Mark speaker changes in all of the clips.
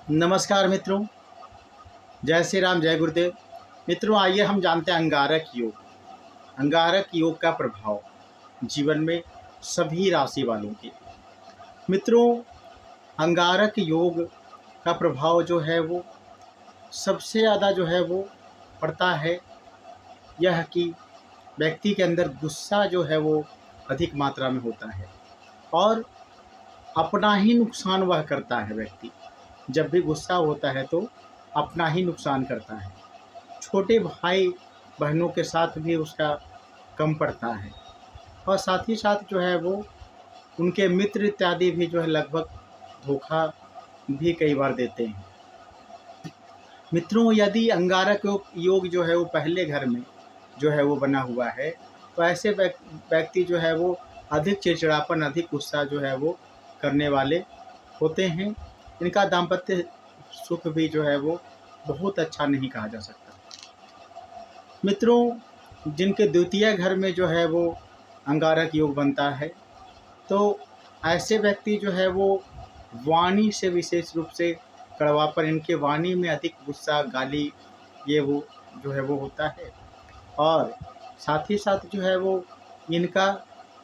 Speaker 1: नमस्कार मित्रों, जय श्री राम, जय गुरुदेव। मित्रों, आइए हम जानते हैं अंगारक योग। अंगारक योग का प्रभाव जीवन में सभी राशि वालों के। मित्रों, अंगारक योग का प्रभाव जो है वो सबसे ज़्यादा जो है वो पड़ता है यह कि व्यक्ति के अंदर गुस्सा जो है वो अधिक मात्रा में होता है और अपना ही नुकसान वह करता है। व्यक्ति जब भी गुस्सा होता है तो अपना ही नुकसान करता है। छोटे भाई बहनों के साथ भी उसका कम पड़ता है और साथ ही साथ जो है वो उनके मित्र इत्यादि भी जो है लगभग धोखा भी कई बार देते हैं। मित्रों, यदि अंगारक योग जो है वो पहले घर में जो है वो बना हुआ है तो ऐसे व्यक्ति जो है वो अधिक चिड़चिड़ापन, अधिक गुस्सा जो है वो करने वाले होते हैं। इनका दाम्पत्य सुख भी जो है वो बहुत अच्छा नहीं कहा जा सकता। मित्रों, जिनके द्वितीय घर में जो है वो अंगारक योग बनता है तो ऐसे व्यक्ति जो है वो वाणी से विशेष रूप से कड़वापन, इनके वाणी में अधिक गुस्सा, गाली ये वो जो है वो होता है। और साथ ही साथ जो है वो इनका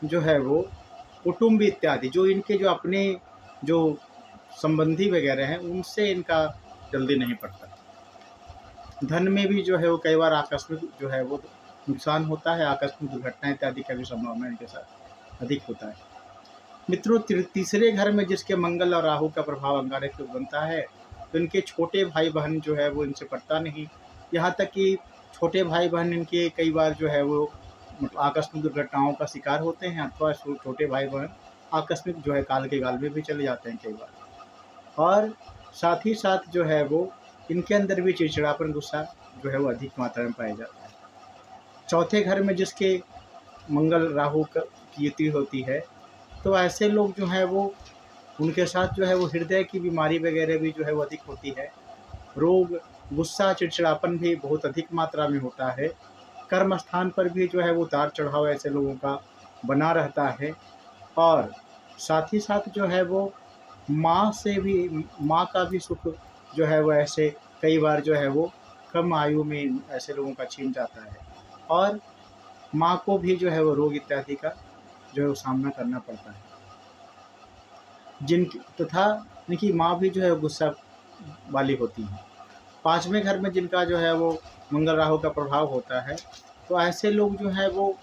Speaker 1: जो है वो कुटुंब इत्यादि जो इनके जो अपने जो संबंधी वगैरह हैं उनसे इनका जल्दी नहीं पड़ता। धन में भी जो है वो कई बार आकस्मिक जो है वो नुकसान होता है। आकस्मिक दुर्घटना इत्यादि का भी संभावना इनके साथ अधिक होता है। मित्रों, तीसरे घर में जिसके मंगल और राहु का प्रभाव अंगारक योग बनता है तो इनके छोटे भाई बहन जो है वो इनसे पड़ता नहीं। यहाँ तक कि छोटे भाई बहन इनके कई बार जो है वो आकस्मिक दुर्घटनाओं का शिकार होते हैं अथवा छोटे भाई बहन आकस्मिक जो है काल के गाल में भी चले जाते हैं कई बार। और साथ ही साथ जो है वो इनके अंदर भी चिड़चिड़ापन, गुस्सा जो है वो अधिक मात्रा में पाया जाता है। चौथे घर में जिसके मंगल राहु की युति होती है तो ऐसे लोग जो है वो उनके साथ जो है वो हृदय की बीमारी वगैरह भी जो है वो अधिक होती है। रोग, गुस्सा, चिड़चिड़ापन भी बहुत अधिक मात्रा में होता है। कर्म स्थान पर भी जो है वो उतार चढ़ाव ऐसे लोगों का बना रहता है। और साथ ही साथ जो है वो माँ का भी सुख जो है वो ऐसे कई बार जो है वो कम आयु में ऐसे लोगों का छीन जाता है और माँ को भी जो है वो रोग इत्यादि का जो है वो सामना करना पड़ता है। तथा इनकी माँ भी जो है गुस्सा वाली होती है। पाँचवें घर में जिनका जो है वो मंगल राहु का प्रभाव होता है तो ऐसे लोग जो है वो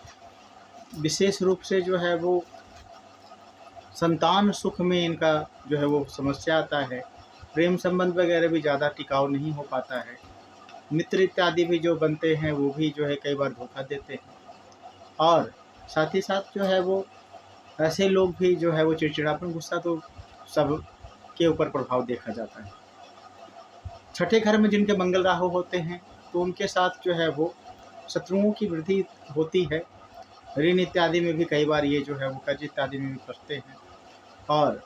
Speaker 1: विशेष रूप से जो है वो संतान सुख में इनका जो है वो समस्या आता है। प्रेम संबंध वगैरह भी ज़्यादा टिकाऊ नहीं हो पाता है। मित्र इत्यादि भी जो बनते हैं वो भी जो है कई बार धोखा देते हैं। और साथ ही साथ जो है वो ऐसे लोग भी जो है वो चिड़चिड़ापन, गुस्सा तो सब के ऊपर प्रभाव देखा जाता है। छठे घर में जिनके मंगल राहु होते हैं तो उनके साथ जो है वो शत्रुओं की वृद्धि होती है। ऋण इत्यादि में भी कई बार ये जो है वो कर्ज इत्यादि में भी फंसते हैं और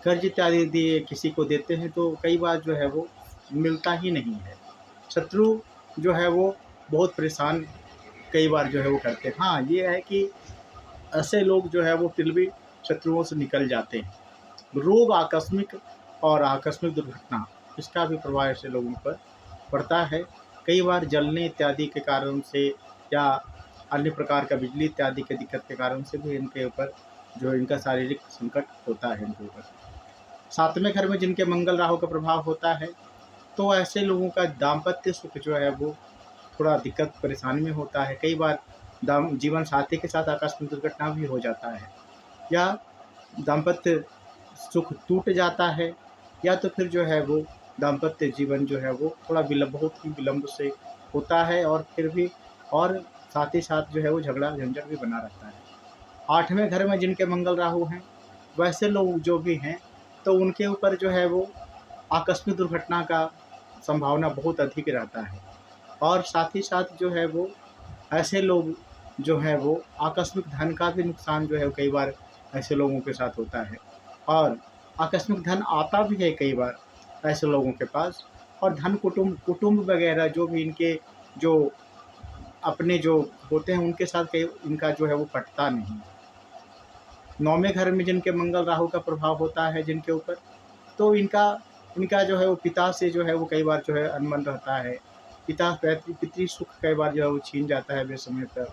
Speaker 1: कर्ज इत्यादि दिए किसी को देते हैं तो कई बार जो है वो मिलता ही नहीं है। शत्रु जो है वो बहुत परेशान कई बार जो है वो करते हैं। हाँ, ये है कि ऐसे लोग जो है वो फिर भी शत्रुओं से निकल जाते हैं। रोग, आकस्मिक और आकस्मिक दुर्घटना इसका भी प्रभाव ऐसे लोगों पर पड़ता है। कई बार जलने इत्यादि के कारण से या अन्य प्रकार का बिजली इत्यादि के दिक्कत के कारण से भी इनके ऊपर जो इनका शारीरिक संकट होता है इनके ऊपर। सातवें घर में जिनके मंगल राहु का प्रभाव होता है तो ऐसे लोगों का दाम्पत्य सुख जो है वो थोड़ा दिक्कत परेशानी में होता है। कई बार जीवन साथी के साथ आकस्मिक दुर्घटना भी हो जाता है या दाम्पत्य सुख टूट जाता है या तो फिर जो है वो दाम्पत्य जीवन जो है वो थोड़ा बहुत ही विलम्ब से होता है और फिर भी और साथ ही साथ जो है वो झगड़ा झंझट भी बना रहता है। आठवें घर में जिनके मंगल राहु हैं वैसे लोग जो भी हैं तो उनके ऊपर जो है वो आकस्मिक दुर्घटना का संभावना बहुत अधिक रहता है और साथ ही साथ जो है वो ऐसे लोग जो है वो आकस्मिक धन का भी नुकसान जो है कई बार ऐसे लोगों के साथ होता है और आकस्मिक धन आता भी है कई बार ऐसे लोगों के पास। और धन, कुटुंब वगैरह जो भी इनके जो अपने जो होते हैं उनके साथ कई इनका जो है वो पटता नहीं। नौवें घर में जिनके मंगल राहु का प्रभाव होता है जिनके ऊपर तो इनका इनका जो है वो पिता से जो है वो कई बार जो है अनबन रहता है। पिता पितृ सुख कई बार जो है वो छीन जाता है बेसमय पर।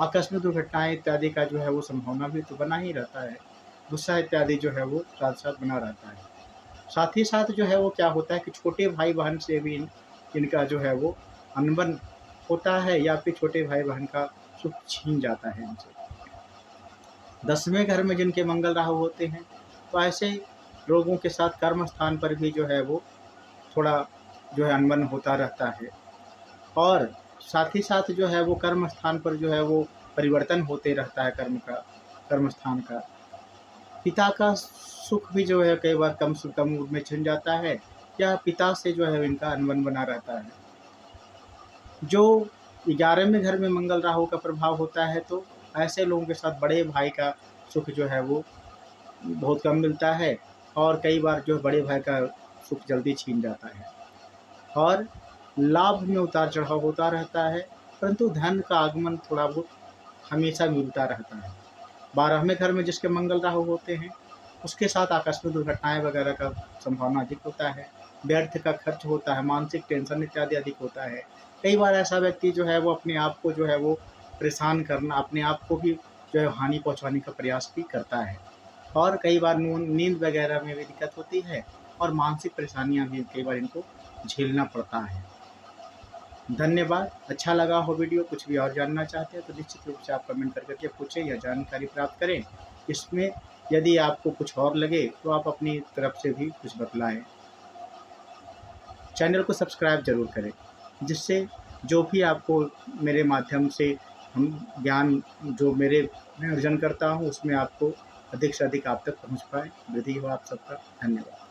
Speaker 1: आकस्मिक दुर्घटनाएँ इत्यादि का जो है वो संभावना भी तो बना ही रहता है। गुस्सा इत्यादि जो है वो साथ-साथ बना रहता है। साथ ही साथ जो है वो क्या होता है कि छोटे भाई-बहन से भी इनका जो है वो अनबन होता है या फिर छोटे भाई-बहन का सुख छीन जाता है इनसे। 10वें घर में जिनके मंगल राहु होते हैं, तो ऐसे लोगों के साथ कर्म स्थान पर भी जो है वो थोड़ा जो है अनबन होता रहता है। और साथ ही साथ जो है वो कर्म स्थान पर जो है वो परिवर्तन होते रहता है कर्म स्थान का। पिता का सुख भी जो है कई बार कम में छिन जाता है या पिता से जो है इनका अनबन बना रहता है। जो 11वें घर में मंगल राहु का प्रभाव होता है, तो ऐसे लोगों के साथ बड़े भाई का सुख जो है वो बहुत कम मिलता है और कई बार जो बड़े भाई का सुख जल्दी छीन जाता है। और लाभ में उतार-चढ़ाव होता रहता है, परंतु धन का आगमन थोड़ा बहुत हमेशा मिलता रहता है। 12वें घर में जिसके मंगल राहु होते हैं, उसके साथ आकस्मिक दुर्घटनाएँ वगैरह का संभावना अधिक होता है। व्यर्थ का खर्च होता है, मानसिक टेंशन इत्यादि अधिक होता है। कई बार ऐसा व्यक्ति जो है वो अपने आप को जो है वो परेशान करना, अपने आप को भी जो है हानि पहुँचाने का प्रयास भी करता है। और कई बार नींद वगैरह में भी दिक्कत होती है और मानसिक परेशानियाँ भी कई बार इनको झेलना पड़ता है। धन्यवाद। अच्छा लगा हो वीडियो, कुछ भी और जानना चाहते हैं तो निश्चित रूप से आप कमेंट करके पूछें या जानकारी प्राप्त करें। इसमें यदि आपको कुछ और लगे तो आप अपनी तरफ से भी कुछ बतलाएँ। चैनल को सब्सक्राइब ज़रूर करें, जिससे जो भी आपको मेरे माध्यम से हम ज्ञान जो मैं अर्जन करता हूँ उसमें आपको अधिक से अधिक आप तक पहुँच पाए। वृद्धि हो आप सबका। धन्यवाद।